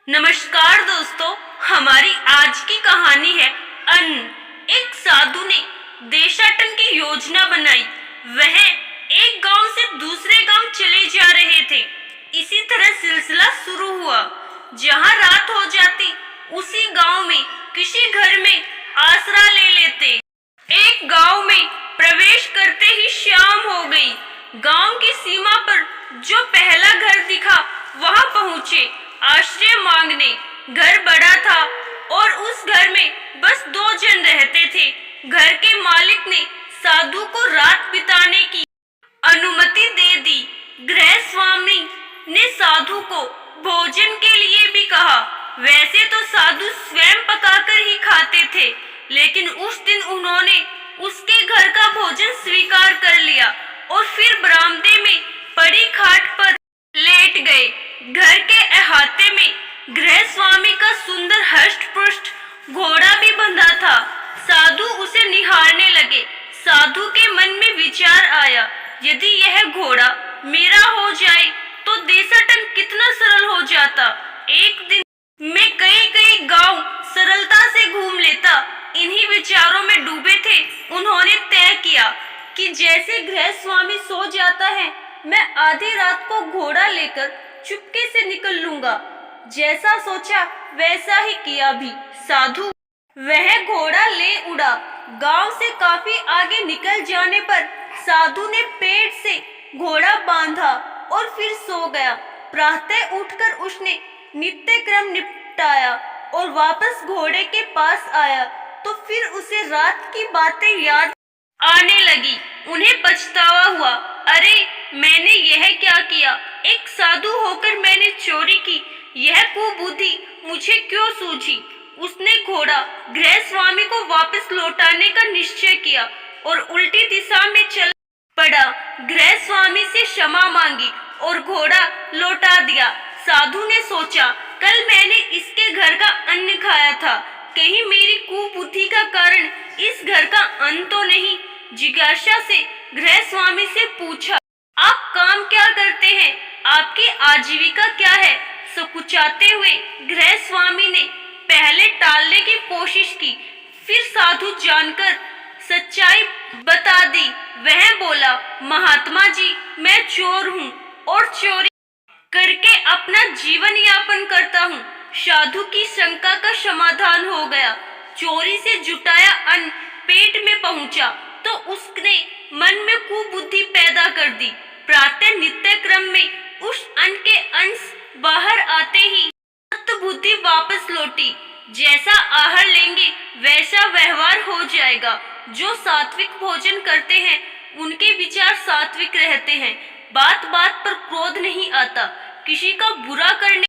नमस्कार दोस्तों, हमारी आज की कहानी है अन्न। एक साधु ने देशाटन की योजना बनाई। वह एक गांव से दूसरे गांव चले जा रहे थे। इसी तरह सिलसिला शुरू हुआ। जहां रात हो जाती उसी गांव में किसी घर में आसरा ले लेते। एक गांव में प्रवेश करते ही शाम हो गई। गांव की सीमा पर जो पहला घर दिखा वहां पहुंचे आश्रय मांगने। घर बड़ा था और उस घर में बस 2 जन रहते थे। घर के मालिक ने साधु को रात बिताने की अनुमति दे दी। गृह स्वामी ने साधु को भोजन के लिए भी कहा। वैसे तो साधु स्वयं पकाकर ही खाते थे, लेकिन उस दिन उन्होंने उसके घर का भोजन स्वीकार कर लिया और फिर बरामदे में पड़ी खाट पर लेट गए। घर के अहाते में गृह स्वामी का सुंदर हष्ट-पुष्ट घोड़ा भी बंधा था। साधु उसे निहारने लगे। साधु के मन में विचार आया, यदि यह घोड़ा मेरा हो जाए तो देशाटन कितना सरल हो जाता। एक दिन मैं कई गांव सरलता से घूम लेता। इन्हीं विचारों में डूबे थे उन्होंने तय किया कि जैसे गृह स्वामी सो जाता है, मैं आधी रात को घोड़ा लेकर चुपके से निकल लूंगा। जैसा सोचा वैसा ही किया भी। साधु वह घोड़ा ले उड़ा। गांव से काफी आगे निकल जाने पर साधु ने पेड़ से घोड़ा बांधा और फिर सो गया। प्रातः उठकर उसने नित्य क्रम निपटाया और वापस घोड़े के पास आया तो फिर उसे रात की बातें याद आने लगी। उन्हें पछतावा हुआ, अरे मैंने यह क्या किया। एक साधु होकर मैंने चोरी की। यह कुबुद्धि मुझे क्यों सूझी। उसने घोड़ा गृह स्वामी को वापस लौटाने का निश्चय किया और उल्टी दिशा में चल पड़ा। गृह स्वामी से क्षमा मांगी और घोड़ा लौटा दिया। साधु ने सोचा, कल मैंने इसके घर का अन्न खाया था, कहीं मेरी कुबुद्धि का कारण इस घर का अन्न तो नहीं। जिज्ञासा से गृह स्वामी से पूछा, आप काम क्या करते हैं, आपकी आजीविका क्या है। सकुचाते हुए गृह स्वामी ने पहले टालने की कोशिश की, फिर साधु जानकर सच्चाई बता दी। वह बोला, महात्मा जी, मैं चोर हूँ और चोरी करके अपना जीवन यापन करता हूँ। साधु की शंका का समाधान हो गया। चोरी से जुटाया अन्न पेट में पहुंचा तो उसने मन में कुबुद्धि पैदा कर दी। प्रातः नित्य क्रम में उस अन्न के अंश बाहर आते ही बुद्धि वापस लौटी। जैसा आहार लेंगे वैसा व्यवहार हो जाएगा। जो सात्विक भोजन करते हैं उनके विचार सात्विक रहते हैं। बात बात पर क्रोध नहीं आता, किसी का बुरा करने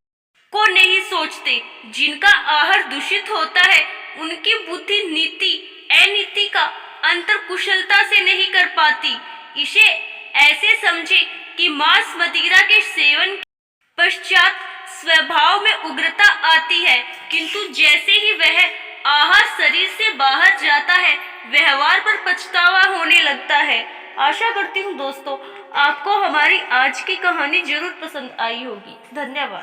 को नहीं सोचते। जिनका आहार दूषित होता है उनकी बुद्धि नीति अनीति का अंतर कुशलता से नहीं कर पाती। इसे ऐसे समझे कि मांस मदिरा के सेवन के पश्चात स्वभाव में उग्रता आती है, किंतु जैसे ही वह आहार शरीर से बाहर जाता है व्यवहार पर पछतावा होने लगता है। आशा करती हूँ दोस्तों आपको हमारी आज की कहानी जरूर पसंद आई होगी। धन्यवाद।